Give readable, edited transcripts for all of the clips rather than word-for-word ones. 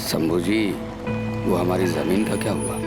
शंभू जी, वो हमारी जमीन का क्या हुआ?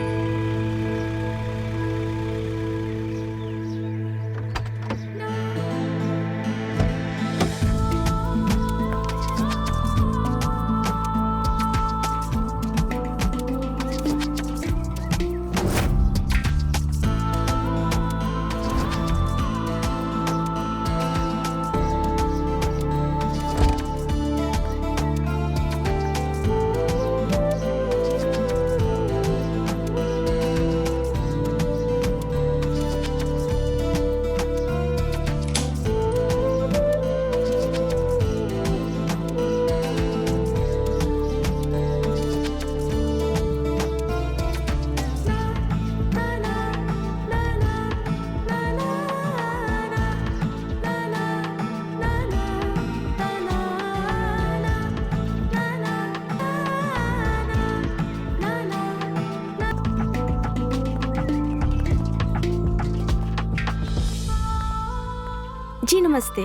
जी नमस्ते।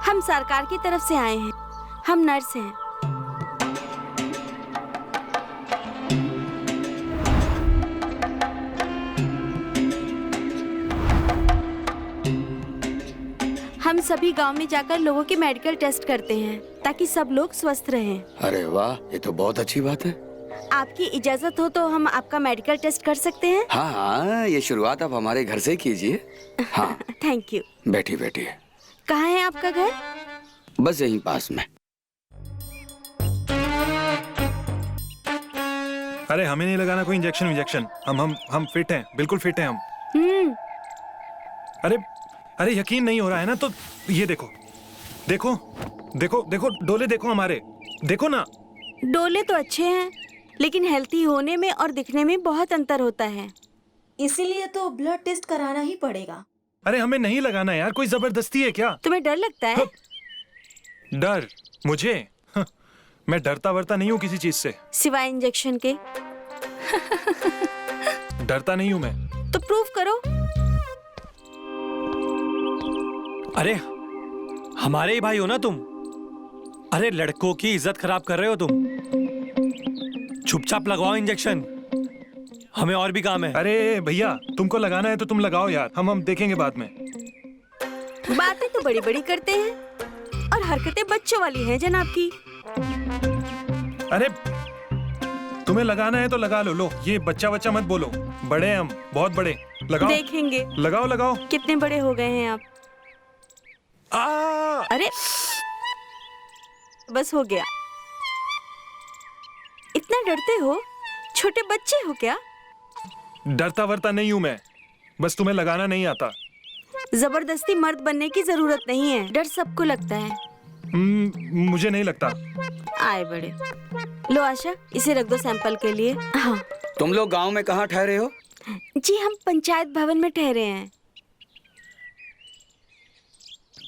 हम सरकार की तरफ से आए हैं। हम नर्स हैं। हम सभी गांव में जाकर लोगों के मेडिकल टेस्ट करते हैं ताकि सब लोग स्वस्थ रहें। अरे वाह, ये तो बहुत अच्छी बात है। आपकी इजाजत हो तो हम आपका मेडिकल टेस्ट कर सकते हैं? हाँ हाँ, ये शुरुआत आप हमारे घर से कीजिए। हाँ थैंक यू। बैठिए बैठिए। कहाँ है आपका घर? बस यहीं पास में। अरे हमें नहीं लगाना कोई इंजेक्शन। हम फिट हैं, बिल्कुल फिट हैं हम। अरे यकीन नहीं हो रहा है ना, तो ये देखो देखो देखो देखो, डोले देखो हमारे, देखो ना। डोले तो अच्छे हैं, लेकिन हेल्थी होने में और दिखने में बहुत अंतर होता है। इसीलिए तो ब्लड टेस्ट कराना ही पड़ेगा। अरे हमें नहीं लगाना यार, कोई जबरदस्ती है क्या? तुम्हें डर लगता है? डर? मुझे? मैं डरता वरता नहीं हूँ किसी चीज से, सिवाय इंजेक्शन के। डरता नहीं हूँ मैं। तो प्रूव करो। अरे हमारे ही भाई हो ना तुम। अरे लड़कों की इज्जत खराब कर रहे हो तुम। चुपचाप लगवाओ इंजेक्शन, हमें और भी काम है। अरे भैया, तुमको लगाना है तो तुम लगाओ यार, हम देखेंगे बाद में। बातें तो बड़ी बड़ी करते हैं और हरकतें बच्चों वाली हैं जनाब की। अरे तुम्हें लगाना है तो लगा लो। लो, ये बच्चा बच्चा मत बोलो, बड़े हैं हम, बहुत बड़े। लगाओ, देखेंगे। लगाओ लगाओ। कितने बड़े हो गए हैं आप? अरे बस हो गया। इतना डरते हो? छोटे बच्चे हो क्या? डरता वरता नहीं हूँ मैं, बस तुम्हें लगाना नहीं आता। जबरदस्ती मर्द बनने की जरूरत नहीं है, डर सबको लगता है। मुझे नहीं लगता। आए बड़े। लो आशा, इसे रख दो सैंपल के लिए। हाँ। तुम लोग गांव में कहाँ ठहरे हो? जी हम पंचायत भवन में ठहरे हैं।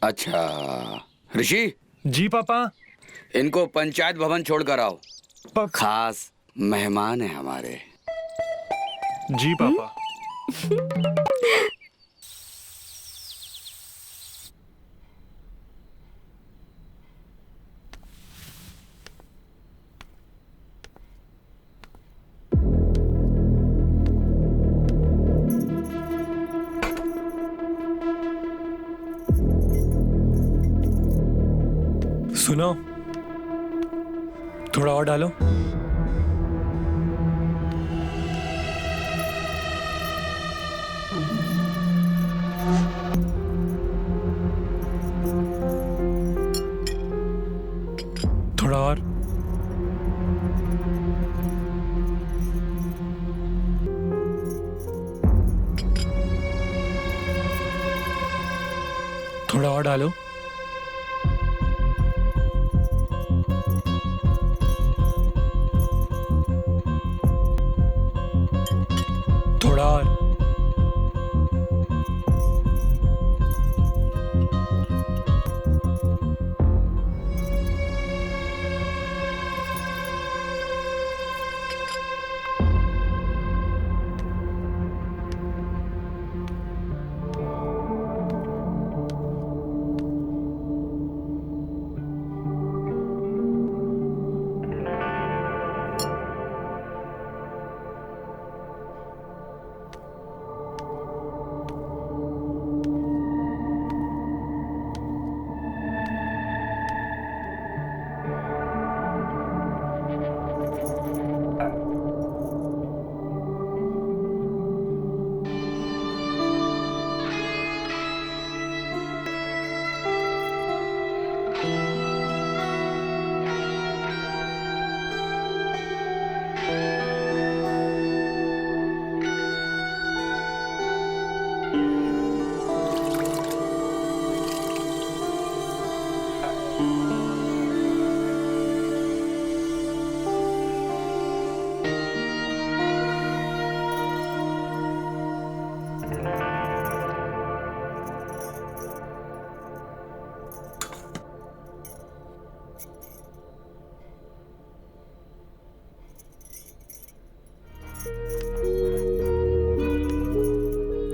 अच्छा ऋषि। जी पापा। इनको पंचायत भवन छोड़कर आओ, खास मेहमान है हमारे। जी पापा। सुनो, थोड़ा और डालो। थोड़ा और। थोड़ा और डालो। थोड़ा और।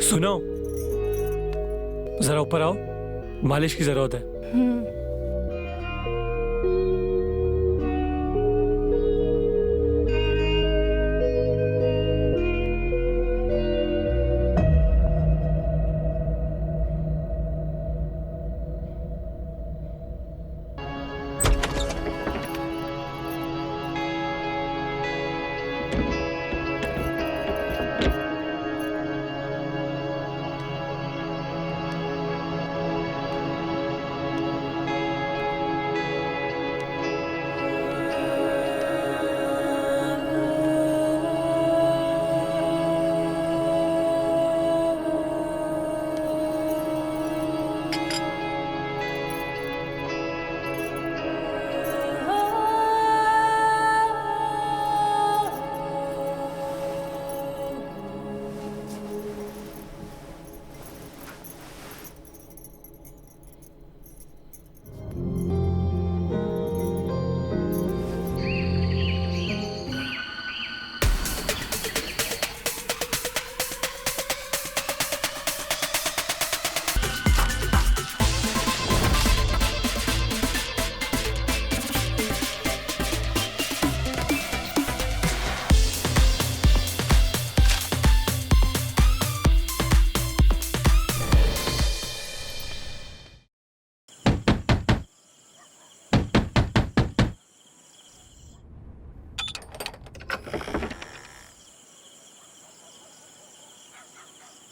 सुनो, जरा ऊपर आओ, मालिश की जरूरत है।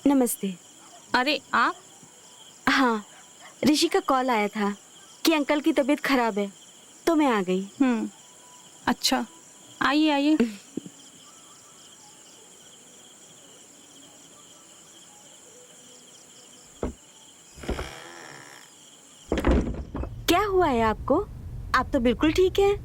नमस्ते। अरे आप? हाँ, ऋषि का कॉल आया था कि अंकल की तबीयत खराब है, तो मैं आ गई। अच्छा, आइए आइए। क्या हुआ है आपको? आप तो बिल्कुल ठीक हैं।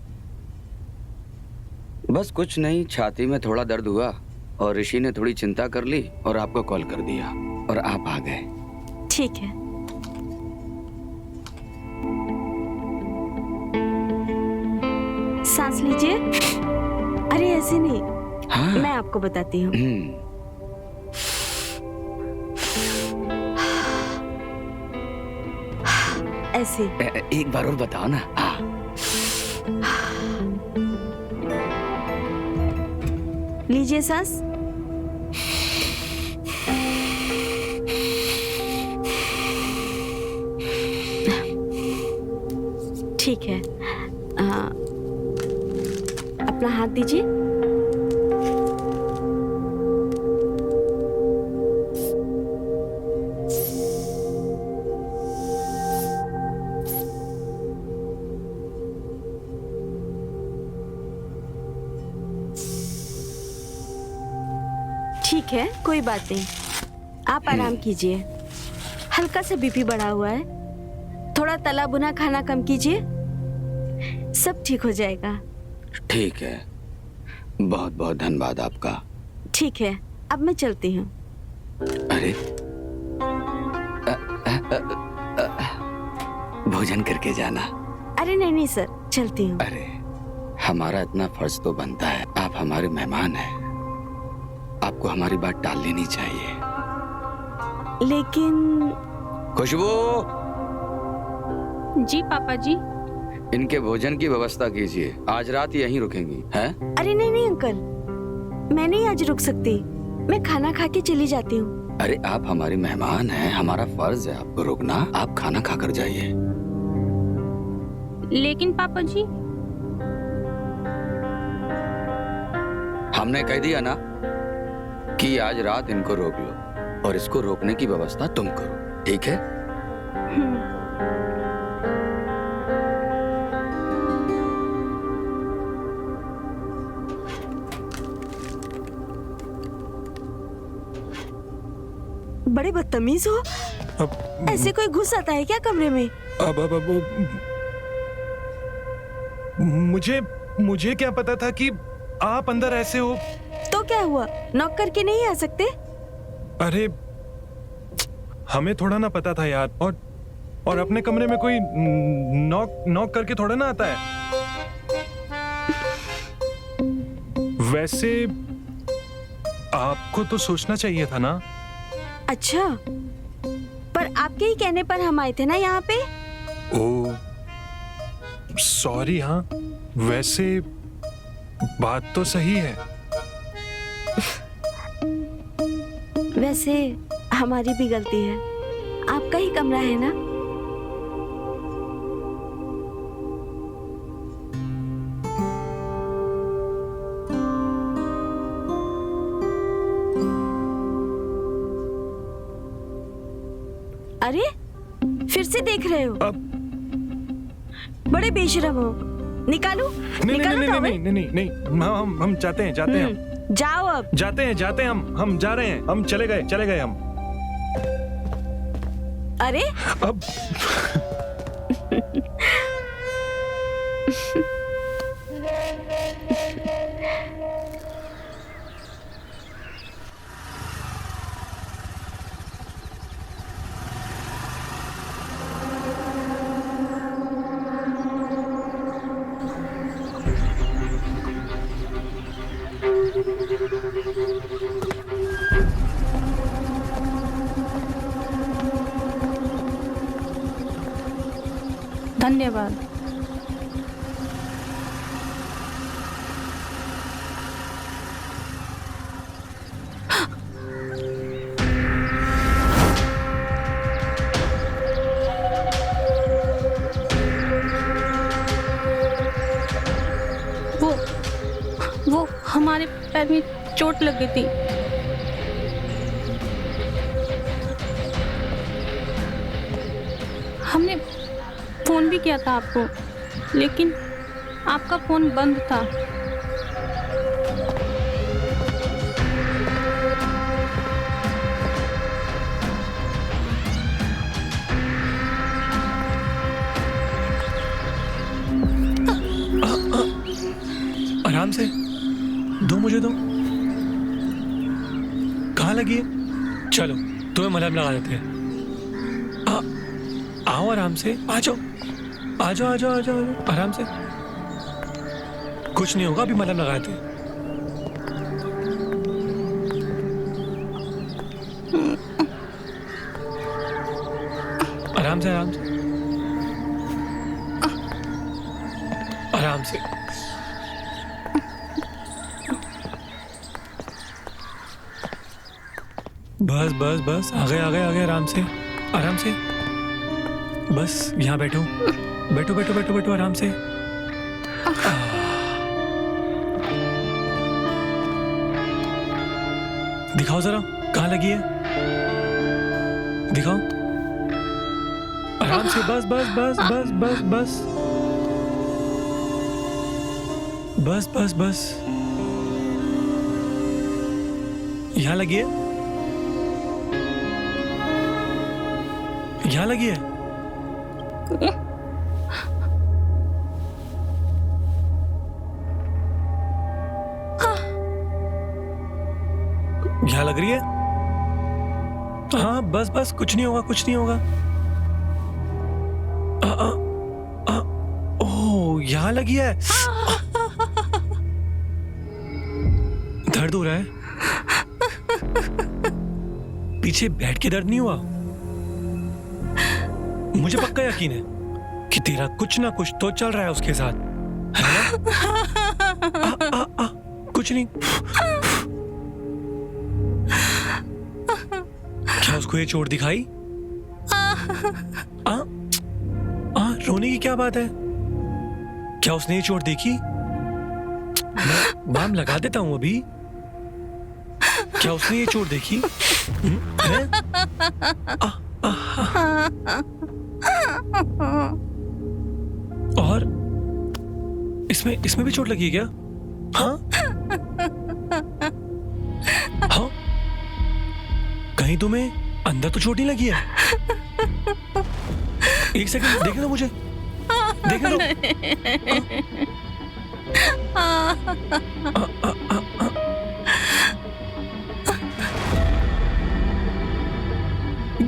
बस कुछ नहीं, छाती में थोड़ा दर्द हुआ और ऋषि ने थोड़ी चिंता कर ली और आपको कॉल कर दिया और आप आ गए। ठीक है। सांस लीजिए। अरे ऐसे नहीं, हाँ। मैं आपको बताती हूँ। ऐसे। एक बार और बताओ ना। लीजिए सांस। ठीक है। अपना हाथ दीजिए। ठीक है, कोई बात नहीं, आप आराम कीजिए। हल्का सा बीपी बढ़ा हुआ है, थोड़ा तला भुना खाना कम कीजिए, सब ठीक हो जाएगा। ठीक है, बहुत बहुत धन्यवाद आपका। ठीक है, अब मैं चलती हूँ। अरे भोजन करके जाना। अरे नहीं नहीं सर, चलती हूँ। अरे हमारा इतना फर्ज तो बनता है, आप हमारे मेहमान हैं, आपको हमारी बात टालनी नहीं चाहिए। लेकिन खुशबू, जी पापा जी। इनके भोजन की व्यवस्था कीजिए, आज रात यहीं रुकेंगी हैं? अरे नहीं नहीं अंकल, मैं नहीं आज रुक सकती, मैं खाना खा के चली जाती हूँ। अरे आप हमारे मेहमान हैं, हमारा फर्ज है आपको रुकना, आप खाना खाकर जाइए। लेकिन पापा जी। हमने कह दिया ना कि आज रात इनको रोक लो और इसको रोकने की व्यवस्था तुम करो, ठीक है? बड़े बदतमीज हो। ऐसे कोई घुस आता है क्या कमरे में? मुझे क्या पता था कि आप अंदर ऐसे हो। तो क्या हुआ, नॉक करके नहीं आ सकते? अरे हमें थोड़ा ना पता था यार, और अपने कमरे में कोई नॉक करके थोड़ा ना आता है। वैसे आपको तो सोचना चाहिए था ना। अच्छा, पर आपके ही कहने पर हम आए थे ना यहाँ पे। ओ सॉरी। हाँ वैसे बात तो सही है। वैसे हमारी भी गलती है, आपका ही कमरा है ना। अरे फिर से देख रहे हो? अब बड़े बेशरम हो। निकालू? नहीं नहीं निकालू नहीं टॉवल? नहीं नहीं नहीं नहीं, हम जाते हैं हम जाओ अब। जाते हैं हम जा रहे हैं, हम चले गए हम। अरे अब धन्यवाद। वो हमारे पैर में चोट लग गई थी। हमने फोन भी किया था आपको, लेकिन आपका फोन बंद था। आराम से दो, मुझे दो। कहाँ लगी है? चलो तुम्हें मलहम लगा देते हैं। आओ आराम से, आ जाओ आ जाओ आ जाओ आ जाओ आराम से। कुछ नहीं होगा, अभी मलहम लगाए थे। आराम से आराम से आराम से। बस बस बस, आ गए आराम से आराम से। बस यहाँ बैठो बैठो बैठो बैठो बैठो आराम से। दिखाओ जरा कहाँ लगी है, दिखाओ आराम से। बस बस बस बस बस बस बस बस बस। यहाँ लगी है, यहाँ लगी है। यहाँ लग रही है। हाँ बस बस, कुछ नहीं होगा कुछ नहीं होगा। ओह यहाँ लगी है। दर्द हो रहा है? पीछे बैठ के दर्द नहीं हुआ? मुझे पक्का यकीन है कि तेरा कुछ ना कुछ तो चल रहा है उसके साथ, है ना? कुछ नहीं। क्या उसको ये चोट दिखाई? रोने की क्या बात है? क्या उसने ये चोट देखी? मैं बाम लगा देता हूं अभी। क्या उसने ये चोट देखी? है? और इसमें भी चोट लगी है क्या? हाँ हाँ, कहीं तुम्हें अंदर तो चोट नहीं लगी है? एक सेकंड देखने दो मुझे, देखने दो।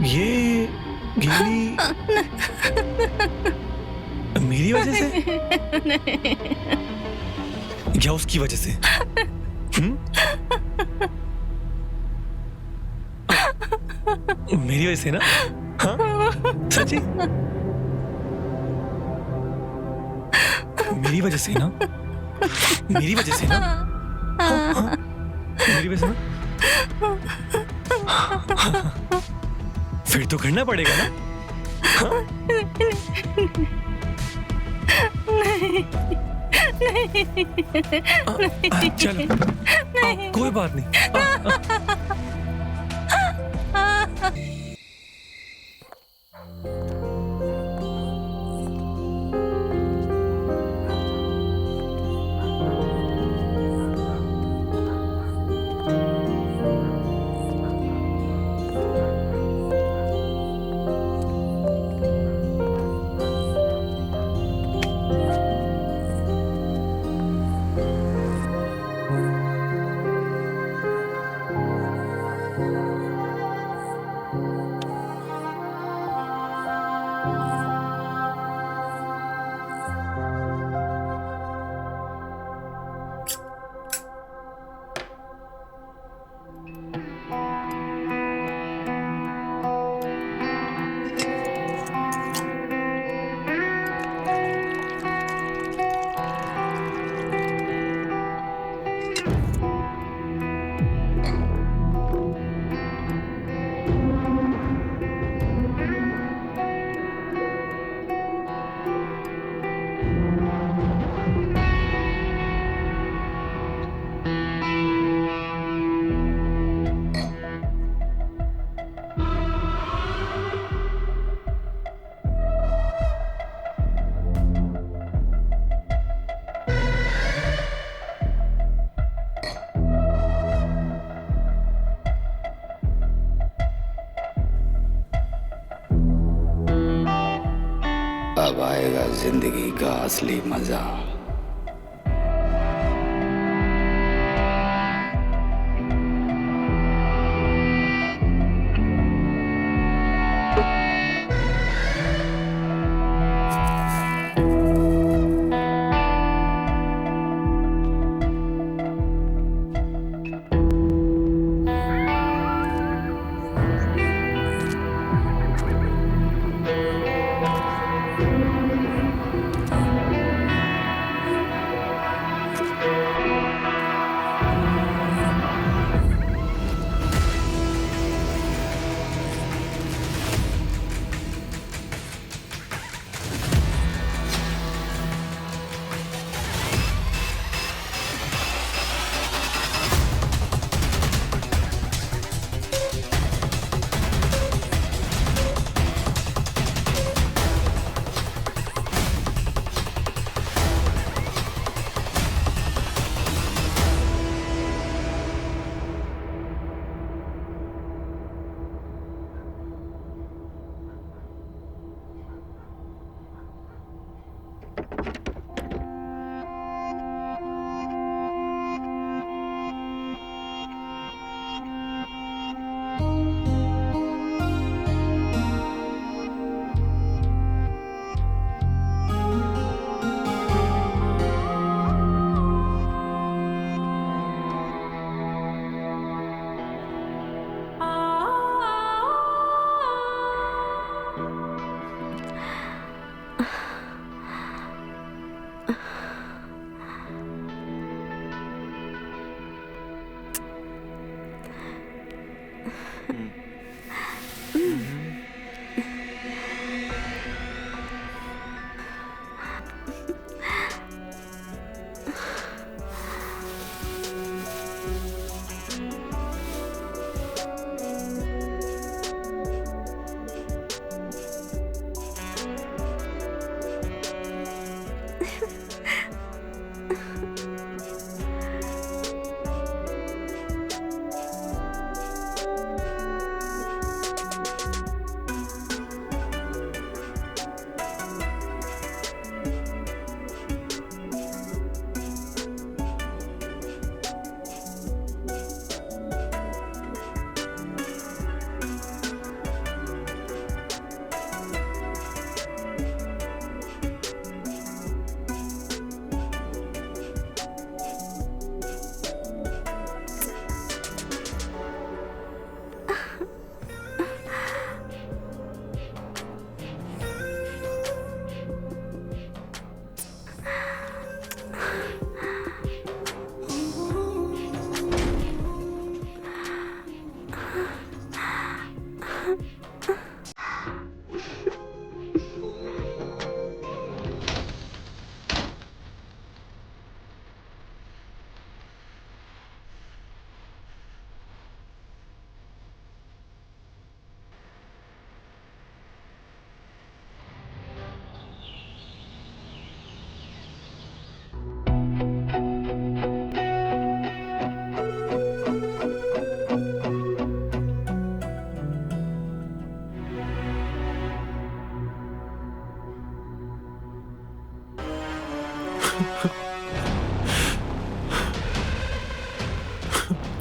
ये गीली मेरी वजह से या उसकी वजह से? मेरी वजह से ना? हाँ सच्ची? मेरी वजह से ना? मेरी वजह से ना? हाँ, हाँ, मेरी वजह से ना? फिर तो करना पड़ेगा ना? हाँ? चलो कोई बात नहीं। अब आएगा जिंदगी का असली मजा।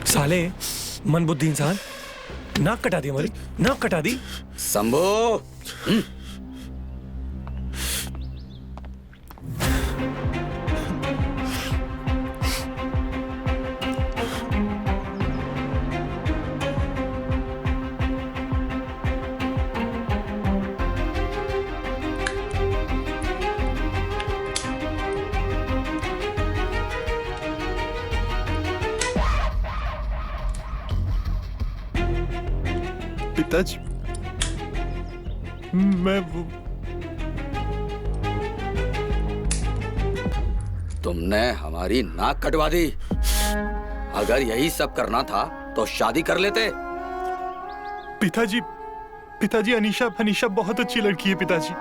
साले मन बुद्धि इंसान, नाक कटा दी हमारी, नाक कटा दी। शंभू। पिताजी, मैं वो तुमने हमारी नाक कटवा दी। अगर यही सब करना था तो शादी कर लेते। पिताजी, पिताजी अनीशा बहुत अच्छी लड़की है पिताजी।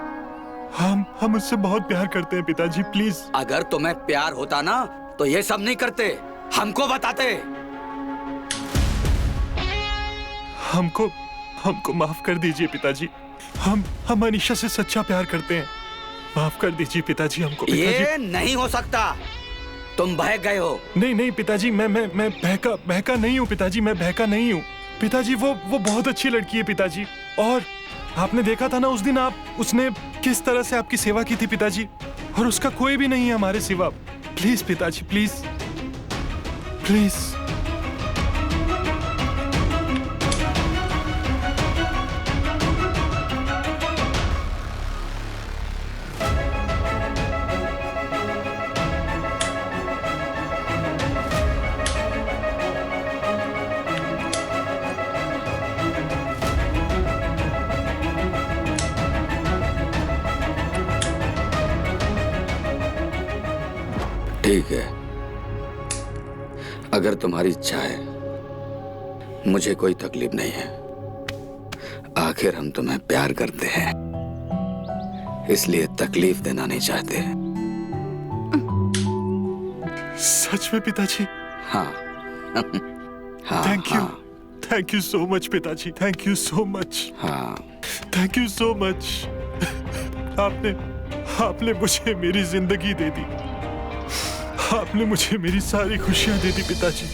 हम उससे बहुत प्यार करते हैं पिताजी, प्लीज। अगर तुम्हें प्यार होता ना तो ये सब नहीं करते, हमको बताते। हमको माफ कर दीजिए पिताजी। हम अनीशा से सच्चा प्यार करते हैं। माफ कर दीजिए पिताजी हमको। पिताजी, ये नहीं हो सकता, तुम बहक गए हो। नहीं पिताजी, मैं बहका नहीं हूँ पिताजी, मैं बहका नहीं हूँ पिताजी। वो बहुत अच्छी लड़की है पिताजी। और आपने देखा था ना उस दिन, उसने किस तरह से आपकी सेवा की थी पिताजी। और उसका कोई भी नहीं है हमारे सिवा। प्लीज पिताजी, प्लीज प्लीज। ठीक है, अगर तुम्हारी इच्छा है, मुझे कोई तकलीफ नहीं है। आखिर हम तुम्हें प्यार करते हैं, इसलिए तकलीफ देना नहीं चाहते। सच में पिताजी? हाँ। हाँ, थैंक यू सो मच पिताजी, थैंक यू सो मच। हाँ। Thank you so much. आपने मुझे मेरी जिंदगी दे दी। आपने मुझे मेरी सारी खुशियां दे दी पिताजी।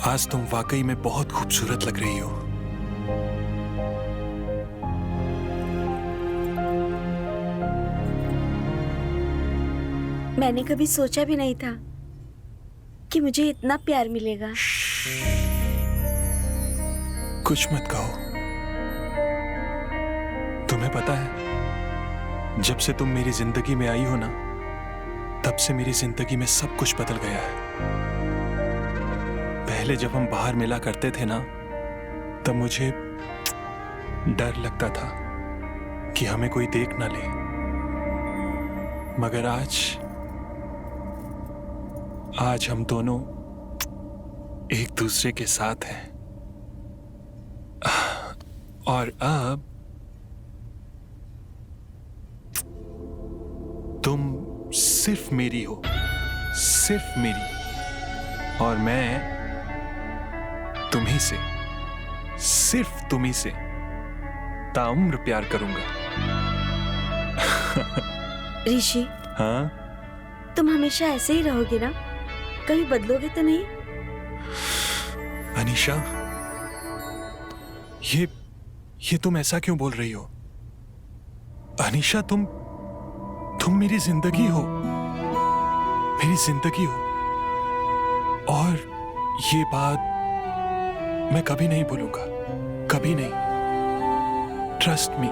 आज तुम वाकई में बहुत खूबसूरत लग रही हो। मैंने कभी सोचा भी नहीं था कि मुझे इतना प्यार मिलेगा। कुछ मत कहो। तुम्हें पता है, जब से तुम मेरी जिंदगी में आई हो ना, तब से मेरी जिंदगी में सब कुछ बदल गया है। पहले जब हम बाहर मिला करते थे ना, तब मुझे डर लगता था कि हमें कोई देख ना ले। मगर आज हम दोनों एक दूसरे के साथ हैं। और अब सिर्फ मेरी हो, सिर्फ मेरी, और मैं तुम्ही से, सिर्फ तुम्ही से ताउम्र प्यार करूंगा। ऋषि, हाँ, तुम हमेशा ऐसे ही रहोगे ना? कभी बदलोगे तो नहीं? अनीशा, ये तुम ऐसा क्यों बोल रही हो? अनीशा, तुम मेरी जिंदगी हो, मेरी जिंदगी हो, और ये बात मैं कभी नहीं भूलूंगा, कभी नहीं। Trust me.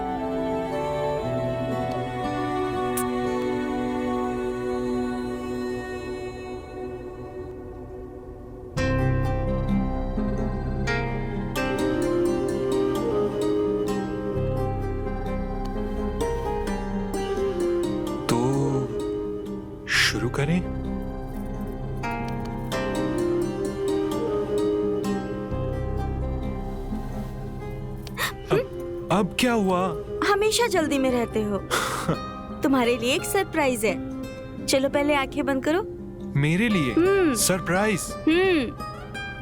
शुरू करें? अब क्या हुआ? हमेशा जल्दी में रहते हो। तुम्हारे लिए एक सरप्राइज है। चलो पहले आंखें बंद करो। मेरे लिए सरप्राइज?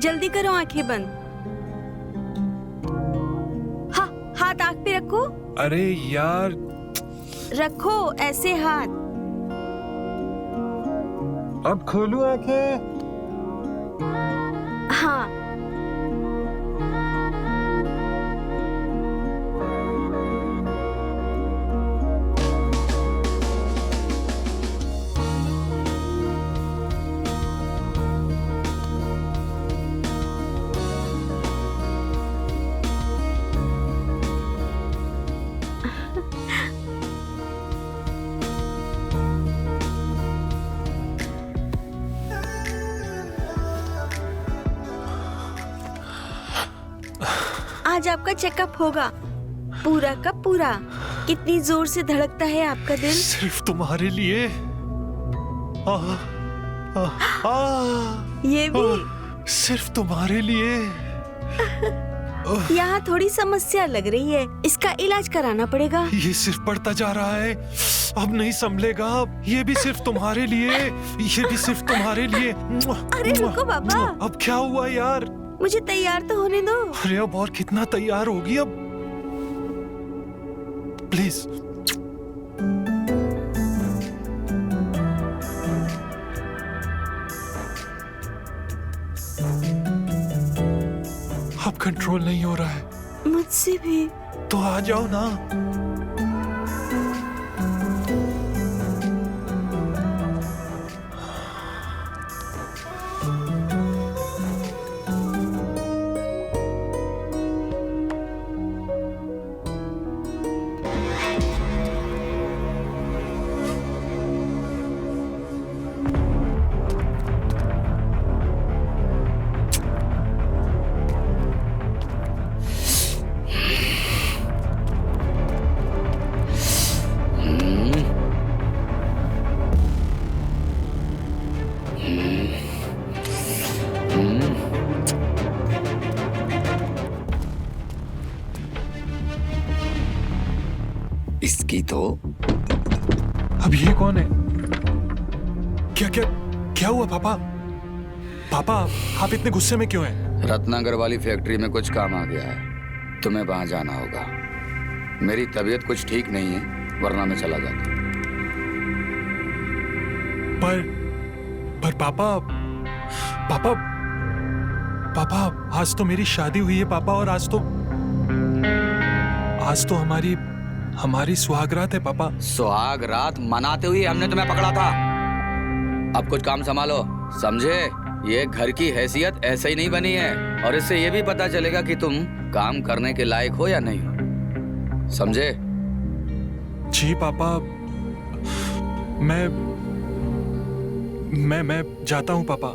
जल्दी करो, आंखें बंद। हाँ, हाथ आंख पे रखो। अरे यार, रखो ऐसे हाथ। अब खोलू आंखें? हाँ। आज आपका चेकअप होगा, पूरा का पूरा। कितनी जोर से धड़कता है आपका दिल? सिर्फ तुम्हारे लिए। ये भी सिर्फ तुम्हारे लिए। यहाँ थोड़ी समस्या लग रही है, इसका इलाज कराना पड़ेगा। ये सिर्फ बढ़ता जा रहा है, अब नहीं संभलेगा। ये भी सिर्फ तुम्हारे लिए, ये भी सिर्फ तुम्हारे लिए। अरे रुको बाबा। अब क्या हुआ यार? मुझे तैयार तो होने दो। अरे अब और कितना तैयार होगी अब? प्लीज। अब कंट्रोल नहीं हो रहा है मुझसे भी। तो आ जाओ ना। इसकी तो अब ये कौन है? क्या क्या क्या हुआ पापा? पापा, आप इतने गुस्से में क्यों हैं? रत्नागर वाली फैक्ट्री में कुछ काम आ गया है, तुम्हें वहां जाना होगा। मेरी तबीयत कुछ ठीक नहीं है, वरना मैं चला जाता। पर पापा, पापा, पापा, आज तो मेरी शादी हुई है पापा, और आज तो हमारी सुहागरात है पापा। सुहाग रात मनाते हुए हमने तुम्हें पकड़ा था। अब कुछ काम संभालो, समझे? ये घर की हैसियत ऐसे ही नहीं बनी है, और इससे ये भी पता चलेगा कि तुम काम करने के लायक हो या नहीं हो, समझे? जी पापा, मैं जाता हूँ पापा।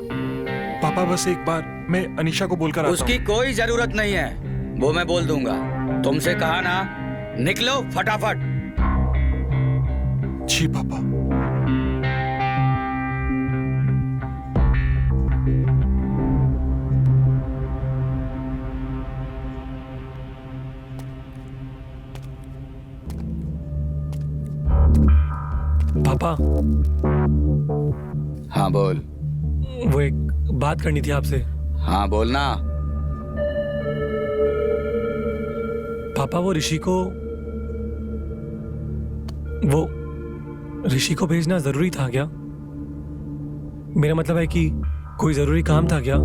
पापा बस एक बार मैं अनीशा को बोलकर आता हूँ। उसकी कोई जरूरत नहीं है, वो मैं बोल दूंगा। तुमसे कहा ना, निकलो फटाफट। जी पापा। पापा, हाँ बोल। वो एक बात करनी थी आपसे। हाँ बोलना। पापा वो ऋषि को भेजना जरूरी था क्या? मेरा मतलब है कि कोई जरूरी काम था क्या?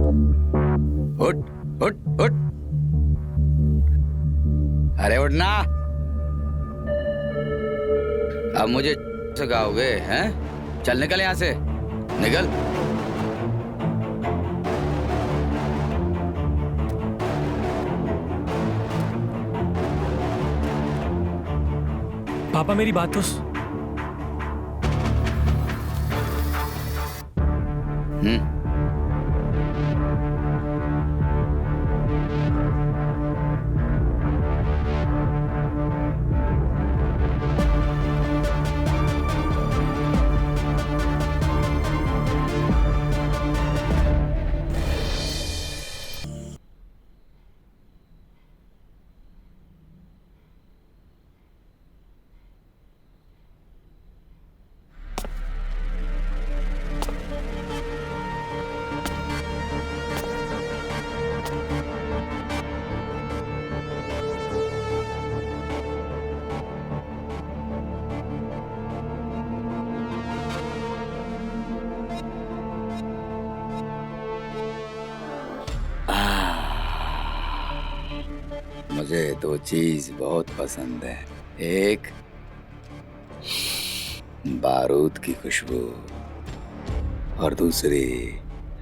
उठ उठ उठ। अरे उठना। अब मुझे सिखाओगे हैं? चल निकल यहाँ से, निकल। पापा मेरी बात तो मुझे दो चीज बहुत पसंद है। एक बारूद की खुशबू और दूसरी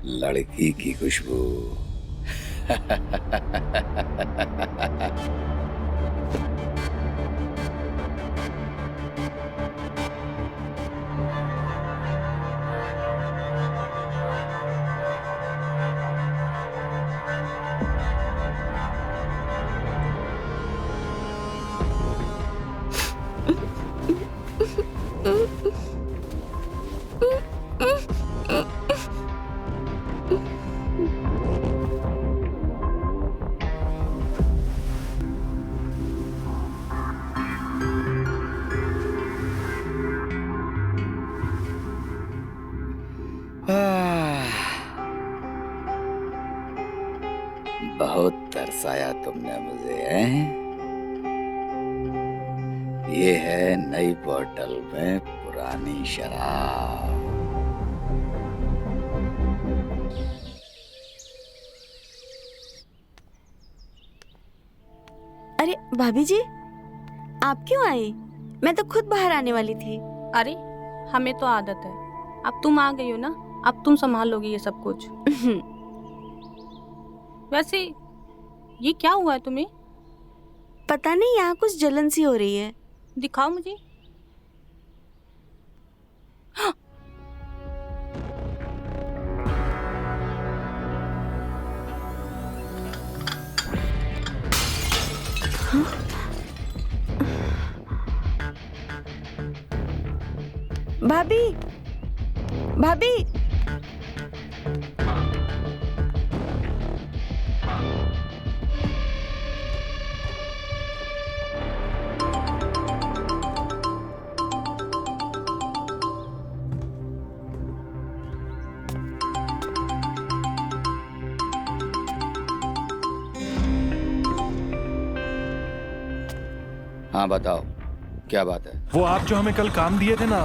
लड़की की खुशबू। बहुत तरसाया तुमने मुझे, हैं? ये है नई बोतल में पुरानी शराब। अरे भाभी जी, आप क्यों आई? मैं तो खुद बाहर आने वाली थी। अरे हमें तो आदत है, अब तुम आ गई हो ना, अब तुम संभाल लोगी ये सब कुछ। वैसे ये क्या हुआ है तुम्हें? पता नहीं, यहाँ कुछ जलन सी हो रही है। दिखाओ मुझे। भाभी, भाभी, हाँ बताओ, क्या बात है? वो आप जो हमें कल काम दिए थे ना,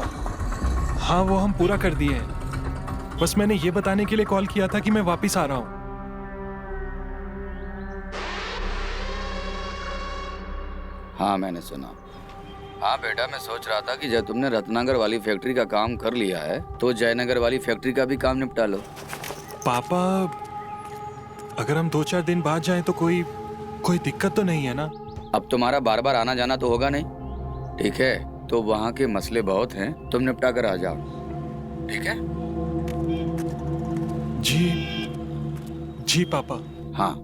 हाँ वो हम पूरा कर दिए हैं। बस मैंने ये बताने के लिए कॉल किया था कि मैं वापस आ रहा हूँ। हाँ मैंने सुना। हाँ बेटा, मैं सोच रहा था कि जब तुमने रत्नागर वाली फैक्ट्री का काम कर लिया है तो जयनगर वाली फैक्ट्री का भी काम निपटा लो। पापा, अगर हम 2-4 दिन बाद जाएं तो कोई दिक्कत तो नहीं है ना? अब तुम्हारा बार बार आना जाना तो होगा नहीं, ठीक है? तो वहाँ के मसले बहुत हैं, तुम निपटा कर आ जाओ, ठीक है? जी पापा। हाँ।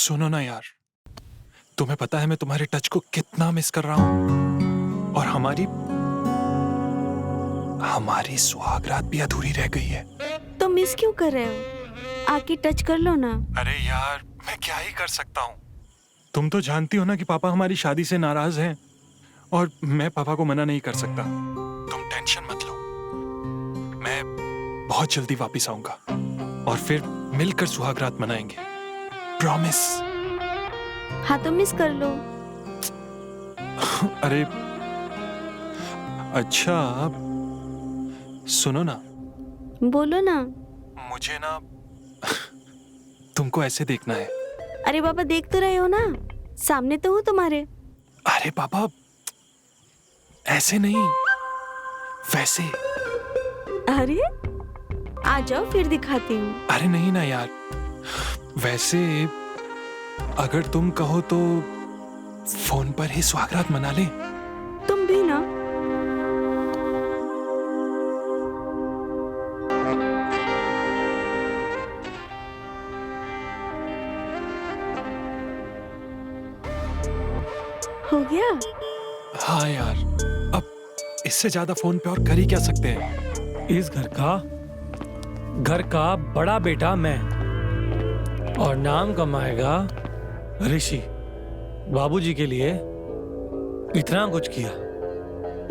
सुनो ना यार, तुम्हें पता है मैं तुम्हारे टच को कितना मिस कर रहा हूँ। और हमारी सुहागरात भी अधूरी रह गई है। तो मिस क्यों कर रहे हो? आके टच कर लो ना। अरे यार, मैं क्या ही कर सकता हूँ। तुम तो जानती हो ना कि पापा हमारी शादी से नाराज हैं और मैं पापा को मना नहीं कर सकता। तुम टेंशन मत लो, मैं बहुत जल्दी वापस आऊंगा और फिर मिलकर सुहागरात मनाएंगे, प्रॉमिस। हाँ तो मिस कर लो। अरे अच्छा, सुनो ना, बोलो ना। मुझे ना तुमको ऐसे देखना है। अरे बाबा, देख तो रहे हो ना, सामने तो हूँ तुम्हारे। अरे पापा, ऐसे नहीं, वैसे। अरे आ जाओ, फिर दिखाती हूँ। अरे नहीं ना यार, वैसे अगर तुम कहो तो फोन पर ही सुहागरात मना ले। तुम भी ना। हो गया। हाँ यार, अब इससे ज्यादा फोन पे और कर ही क्या सकते हैं। इस घर का बड़ा बेटा मैं, और नाम कमाएगा ऋषि। बाबूजी के लिए इतना कुछ किया,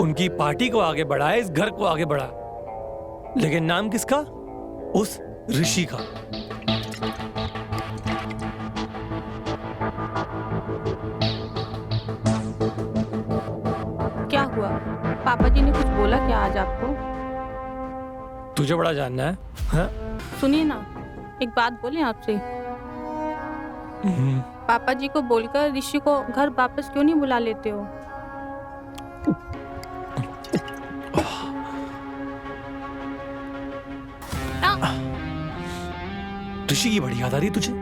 उनकी पार्टी को आगे बढ़ाया, इस घर को आगे बढ़ा, लेकिन नाम किसका? उस ऋषि का। क्या हुआ? पापा जी ने कुछ बोला क्या आज आपको? तुझे बड़ा जानना है, हाँ? सुनिए ना, एक बात बोले आपसे। पापा जी को बोलकर ऋषि को घर वापस क्यों नहीं बुला लेते हो? ऋषि की बड़ी याद आ रही है तुझे?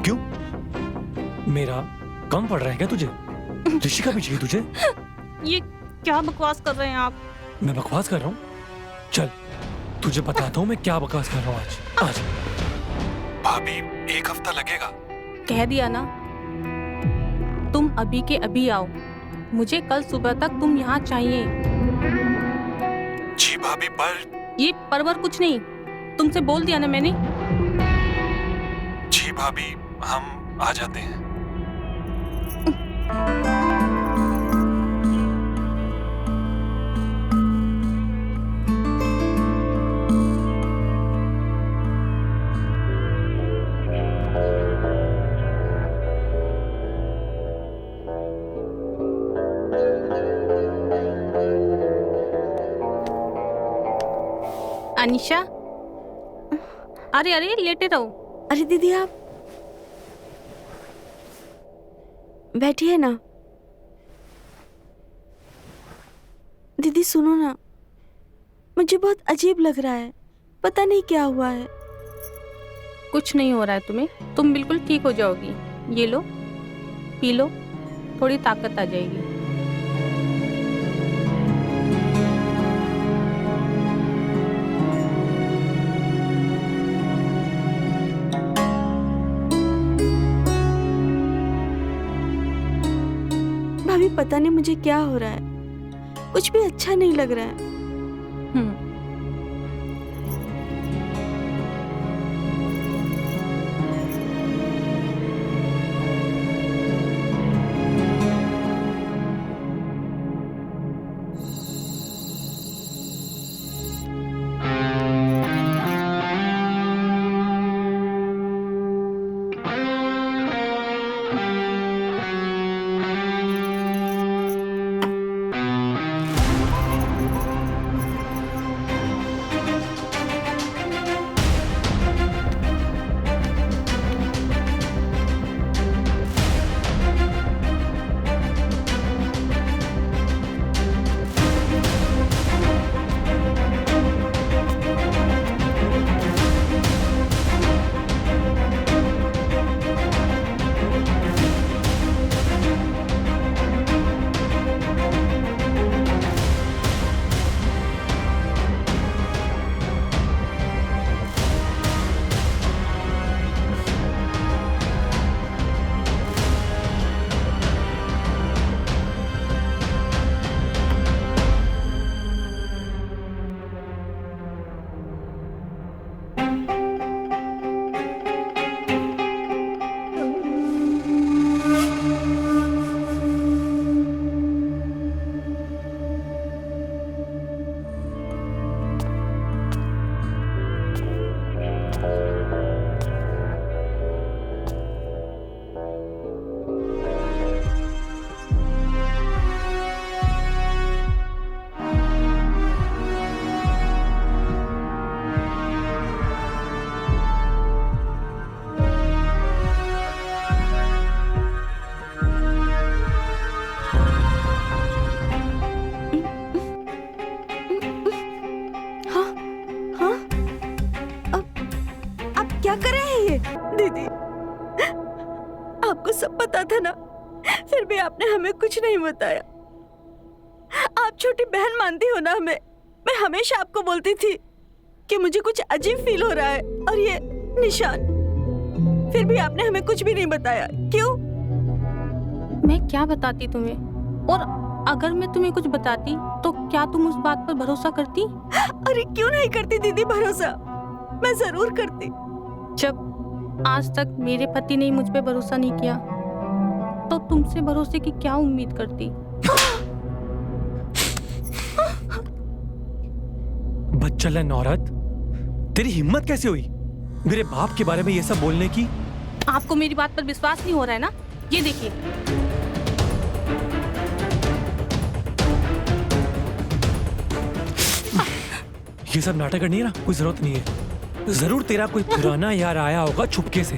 क्यों? मेरा कम पड़ रहा है क्या तुझे? ऋषि का भी चाहिए तुझे? ये क्या बकवास कर रहे हैं आप? मैं बकवास कर रहा हूँ? चल तुझे बताता हूँ मैं क्या बकवास कर रहा हूँ आज। भाभी, एक हफ्ता लगेगा। कह दिया ना, तुम अभी के अभी आओ। मुझे कल सुबह तक तुम यहाँ चाहिए। जी भाभी, पर ये परवर कुछ नहीं, तुमसे बोल दिया ना मैंने। जी भाभी, हम आ जाते हैं। अनिशा, अरे अरे लेटे रहो। अरे दीदी, आप बैठिए ना। दीदी सुनो ना, मुझे बहुत अजीब लग रहा है, पता नहीं क्या हुआ है। कुछ नहीं हो रहा है तुम्हें, तुम बिल्कुल ठीक हो जाओगी। ये लो, पी लो, थोड़ी ताकत आ जाएगी। भाभी, पता नहीं मुझे क्या हो रहा है, कुछ भी अच्छा नहीं लग रहा है। आपको सब पता था ना, फिर भी आपने हमें कुछ नहीं बताया। आप छोटी बहन मानती हो ना हमें। मैं हमेशा आपको बोलती थी कि मुझे कुछ अजीब फील हो रहा है, और ये निशान, फिर भी आपने हमें कुछ भी नहीं बताया। क्यों? मैं क्या बताती तुम्हें, और अगर मैं तुम्हें कुछ बताती तो क्या तुम उस बात पर भरोसा करती? अरे क्यों नहीं करती दीदी भरोसा? मैं जरूर करती। जब आज तक मेरे पति ने मुझ पे भरोसा नहीं किया तो तुमसे भरोसे की क्या उम्मीद करती? बच्चलन औरत, तेरी हिम्मत कैसे हुई मेरे बाप के बारे में ये सब बोलने की? आपको मेरी बात पर विश्वास नहीं हो रहा है ना? ये देखिए। ये सब नाटक करनी है ना, कोई जरूरत नहीं है। जरूर तेरा कोई पुराना यार आया होगा छुपके से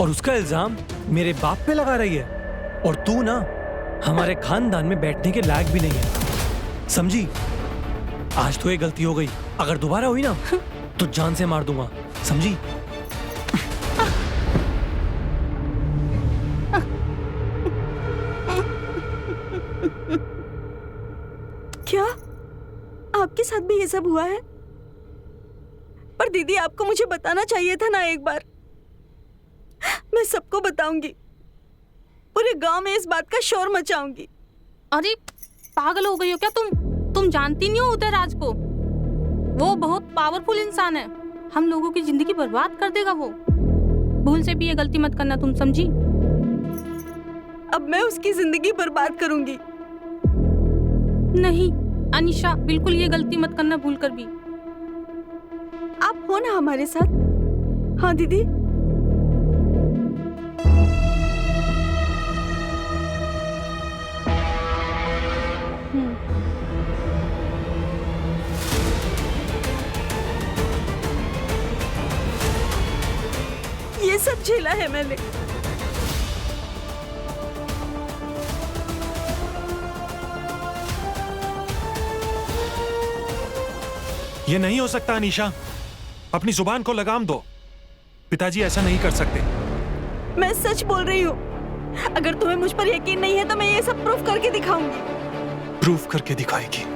और उसका इल्जाम मेरे बाप पे लगा रही है, और तू ना हमारे खानदान में बैठने के लायक भी नहीं है, समझी? आज तो ये गलती हो गई, अगर दोबारा हुई ना तो जान से मार दूंगा, समझी? क्या आपके साथ भी ये सब हुआ है? पर दीदी आपको मुझे बताना चाहिए था ना एक बार। मैं सबको बताऊंगी, पूरे गांव में इस बात का शोर मचाऊंगी। अरे पागल हो गई हो क्या तुम जानती नहीं हो उदयराज को? वो बहुत पावरफुल इंसान है, हम लोगों की जिंदगी बर्बाद कर देगा वो। भूल से भी ये गलती मत करना, तुम समझी? अब मैं उसकी जिंदगी बर्बाद करूंगी? नहीं अनिशा, बिल्कुल ये गलती मत करना भूल कर भी। आप हो ना हमारे साथ? हाँ दीदी। ये सब झेला है मैंने। ये नहीं हो सकता अनीशा, अपनी जुबान को लगाम दो। पिताजी ऐसा नहीं कर सकते। मैं सच बोल रही हूँ। अगर तुम्हें मुझ पर यकीन नहीं है तो मैं ये सब प्रूफ करके दिखाऊंगी। प्रूफ करके दिखाएगी?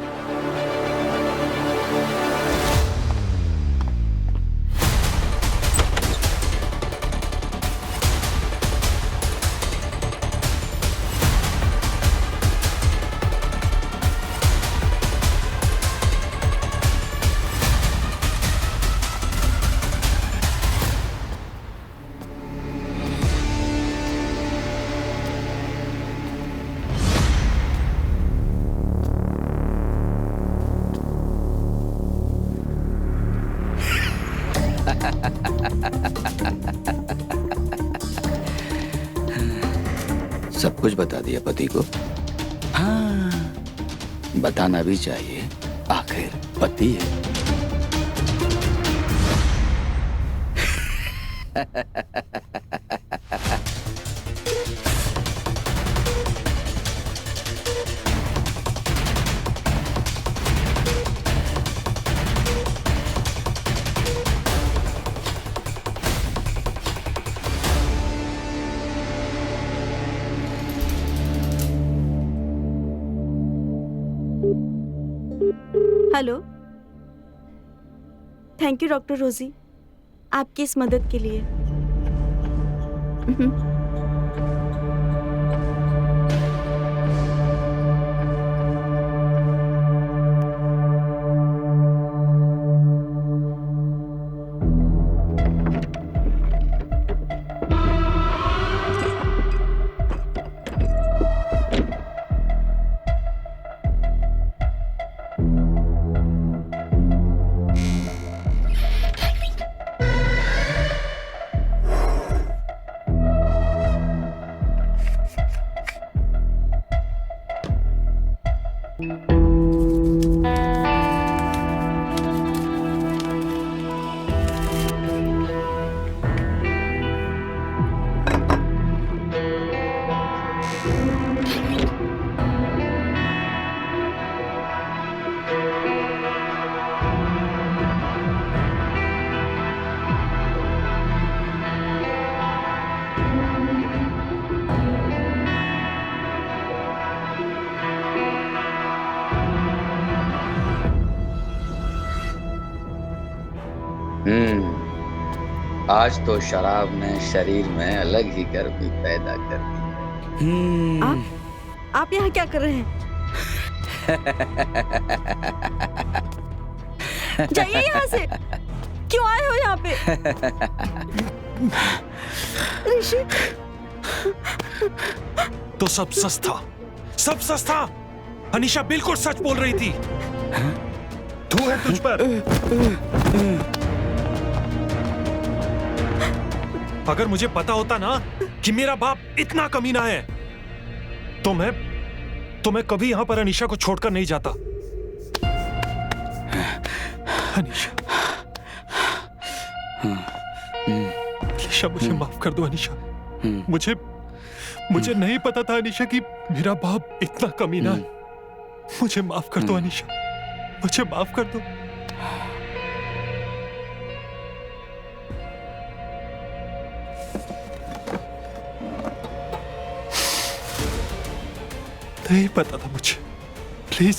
सब कुछ बता दिया पति को? हाँ, बताना भी चाहिए, आखिर पति है। हेलो, थैंक यू डॉक्टर रोजी, आपकी इस मदद के लिए। आज तो शराब ने शरीर में अलग ही गर्मी पैदा कर दी। आप यहाँ क्या कर रहे हैं? जाइए यहाँ से। क्यों आए हो यहाँ पे? ऋषि, तो सब सच था, सब सच था। अनीशा बिल्कुल सच बोल रही थी। धू है तुझ पर। अगर मुझे पता होता ना कि मेरा बाप इतना कमीना है तो मैं कभी यहां पर अनीशा को छोड़कर नहीं जाता। अनीशा, अनीशा मुझे माफ कर दो अनीशा। मुझे नहीं पता था अनीशा कि मेरा बाप इतना कमीना है। मुझे माफ कर दो अनीशा, मुझे माफ कर दो। नहीं पता था मुझे। प्लीज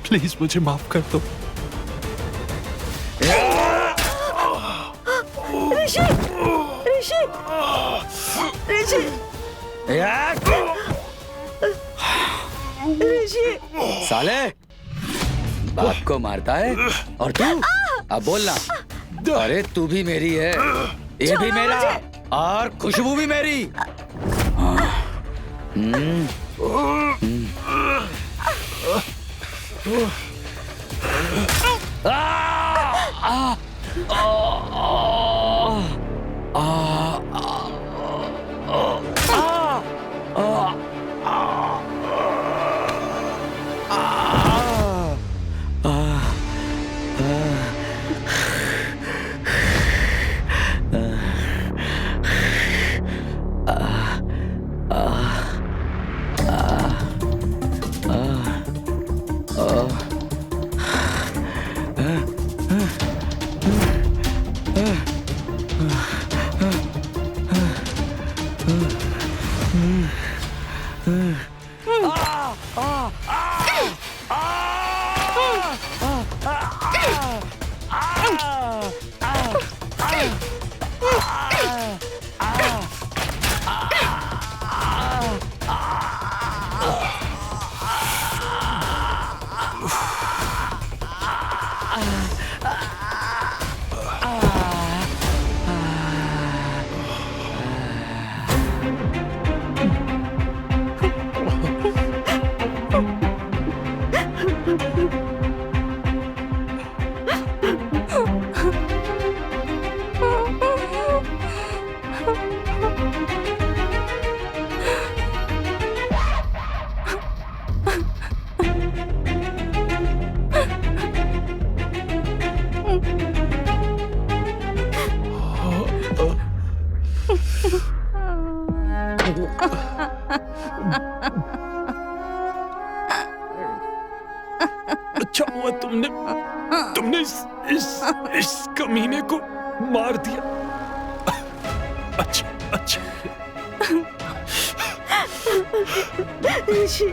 प्लीज मुझे माफ कर दो। ऋषि, ऋषि, ऋषि, ऋषि। साले, बाप को मारता है और तू अब बोलना। अरे तू भी मेरी है, ये भी मेरा और खुशबू भी मेरी। अच्छा हुआ तुमने इस कमीने को मार दिया। अच्छा अच्छा। ऋषि,